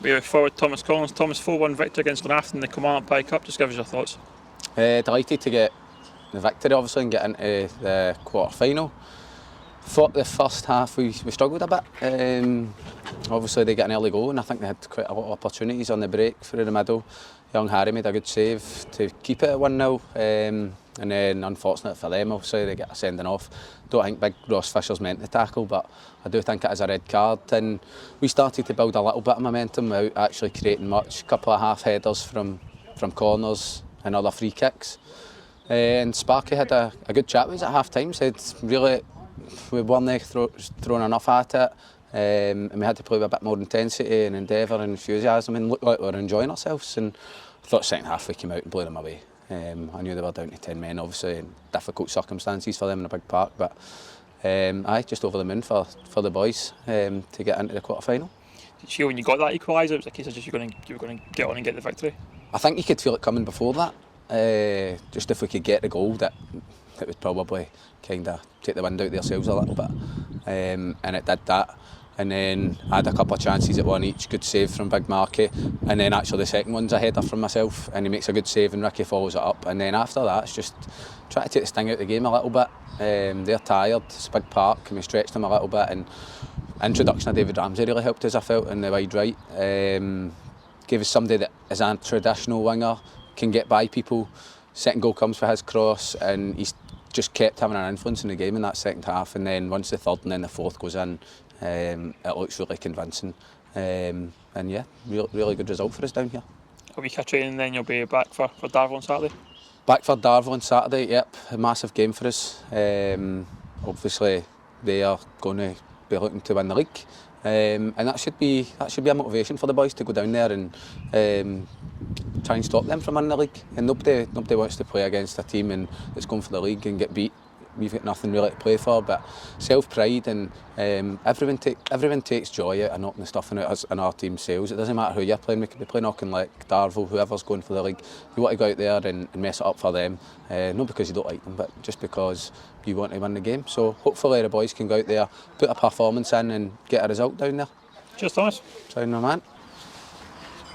We have forward Thomas Collins. Thomas 4-1 victory against Glenafton in the Kilmarnock Pie Cup. Just give us your thoughts. Delighted to get the victory, obviously, and get into the quarter-final. Thought the first half we struggled a bit. Obviously they got an early goal and I think they had quite a lot of opportunities on the break through the middle. Young Harry made a good save to keep it at 1-0, and then unfortunate for them, obviously they get a sending off. Don't think big Ross Fisher's meant to tackle, but I do think it is a red card, and we started to build a little bit of momentum without actually creating much. A couple of half headers from corners and other free kicks, and Sparky had a good chat with us at half time, said really we weren't throwing enough at it, and we had to play with a bit more intensity and endeavour and enthusiasm, and looked like we were enjoying ourselves. And I thought second half we came out and blew them away. I knew they were down to 10 men, obviously, in difficult circumstances for them in a big park, but just over the moon for the boys to get into the quarter-final. Did you feel when you got that equaliser it was a case of just you were going to get on and get the victory? I think you could feel it coming before that. Just if we could get the goal, that would probably kind of take the wind out of themselves a little bit, and it did that. And then I had a couple of chances at one each, good save from Big Marky, and then actually the second one's a header from myself and he makes a good save and Ricky follows it up, and then after that it's just trying to take the sting out of the game a little bit. They're tired, it's a big park and we stretched them a little bit, and introduction of David Ramsey really helped us, I felt, in the wide right. Gave us somebody that is a traditional winger, can get by people. Second goal comes for his cross and he's just kept having an influence in the game in that second half, and then once the third and then the fourth goes in, it looks really convincing, and yeah, really good result for us down here. A week of training, then you'll be back for Darvel on Saturday? Back for Darvel on Saturday, yep, a massive game for us. Obviously they are going to be looking to win the league, and that should be a motivation for the boys to go down there and try and stop them from winning the league. And nobody wants to play against a team that's going for the league and get beat. We've got nothing really to play for, but self-pride and everyone takes joy out of knocking the stuffing out us in our team sales. It doesn't matter who you're playing. We could be playing knocking like Darvel, whoever's going for the league. You want to go out there and mess it up for them, not because you don't like them, but just because you want to win the game. So hopefully the boys can go out there, put a performance in and get a result down there. Cheers, Thomas. Sound my man.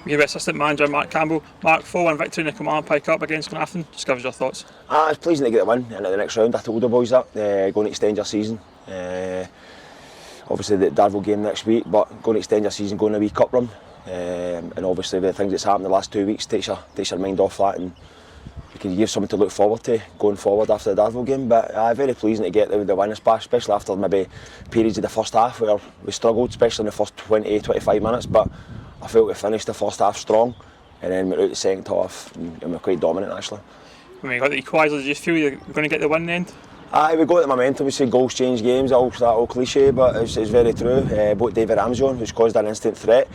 We have assistant manager Mark Campbell. Mark, 4-1 victory in the Kilmarnock Pie Cup against Glenafton. Just give us your thoughts. It's pleasing to get the win into the next round. I told the boys that, going to extend your season. Obviously the Darvel game next week, but going to extend your season, going a wee cup run. And obviously the things that's happened the last 2 weeks takes your mind off that, and you can give something to look forward to going forward after the Darvel game. But very pleasing to get the win, especially after maybe periods of the first half where we struggled, especially in the first 20-25 minutes. But I felt we finished the first half strong, and then went out the second half and we were quite dominant actually. When we got the equaliser, did you feel you were going to get the win in the end? We got the momentum. We say goals change games, that old cliche, but it's very true. Both David Ramsey on, who's caused an instant threat,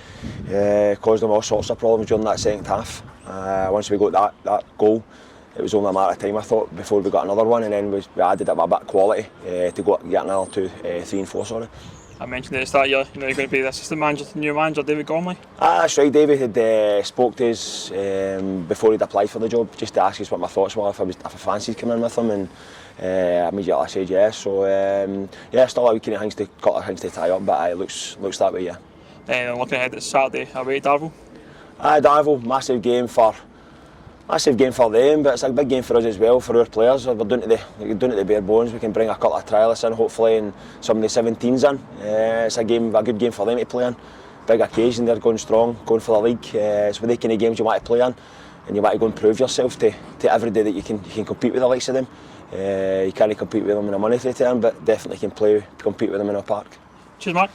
caused them all sorts of problems during that second half. Once we got that goal, it was only a matter of time, I thought, before we got another one, and then we added a bit of quality to get another 3 and 4. Sorry. I mentioned at the start you're going to be the assistant manager to the new manager, David Gormley. That's right. David had spoke to us before he'd applied for the job, just to ask us what my thoughts were, if I fancied coming in with him, and immediately I said yes. So still a couple of things to tie up, but it looks that way, yeah. And looking ahead at Saturday away at Darvel. Darvel, massive game for them, but it's a big game for us as well, for our players. We're doing it the bare bones. We can bring a couple of trialists in, hopefully, and some of the 17s in. It's a good game for them to play in. Big occasion, they're going strong, going for the league. It's one of the kind of games you want to play in, and you want to go and prove yourself to every day that you can compete with the likes of them. You can't compete with them in a monetary term, but definitely can compete with them in a park. Cheers, Mark.